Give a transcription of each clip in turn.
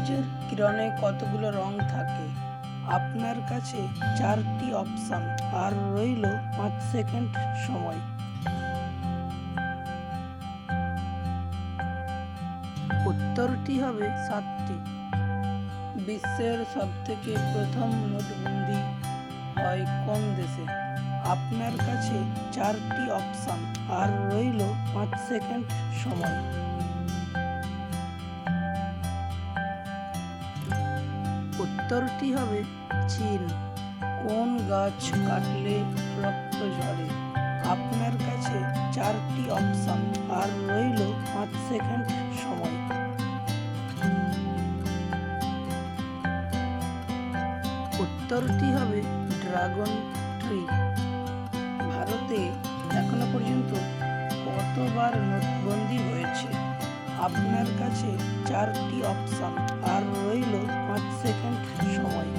সূর্যের কিরণে কতগুলো রং থাকে? আপনার কাছে 4টি অপশন আর রইল 5 সেকেন্ড সময়। উত্তরটি হবে 7টি। বিশ্বের সবথেকে প্রথম নোটবন্দি হয় কোন দেশে? আপনার কাছে 4টি অপশন আর রইল 5 সেকেন্ড সময়। উত্তরটি হবে চীন। কোন গাছ কাটলে রক্ত ঝরে? আপনার কাছে 4টি অপশন আর রইল 5 সেকেন্ড সময়। উত্তরটি হবে ড্রাগন ট্রি। ভারতে এখনো পর্যন্ত কতবার নোটবন্দি হয়েছে? আপনার কাছে 4টি অপশন আর রইল 5 সেকেন্ড সময়।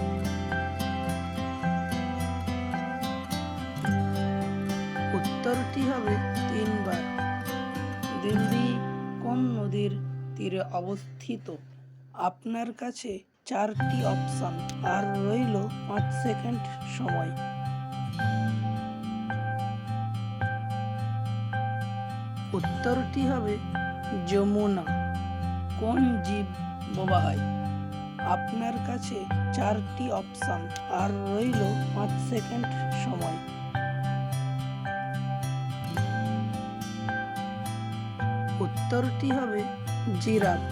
উত্তরটি হবে 3 বার। দিল্লি কোন নদীর তীরে অবস্থিত? আপনার কাছে 4টি অপশন আর রইল 5 সেকেন্ড সময়। উত্তরটি হবে যমুনা। কোন জীব বোবা হয়? আপনার কাছে 4টি অপশন আর রইল 5 সেকেন্ড সময়। উত্তরটি হবে জিরাফ।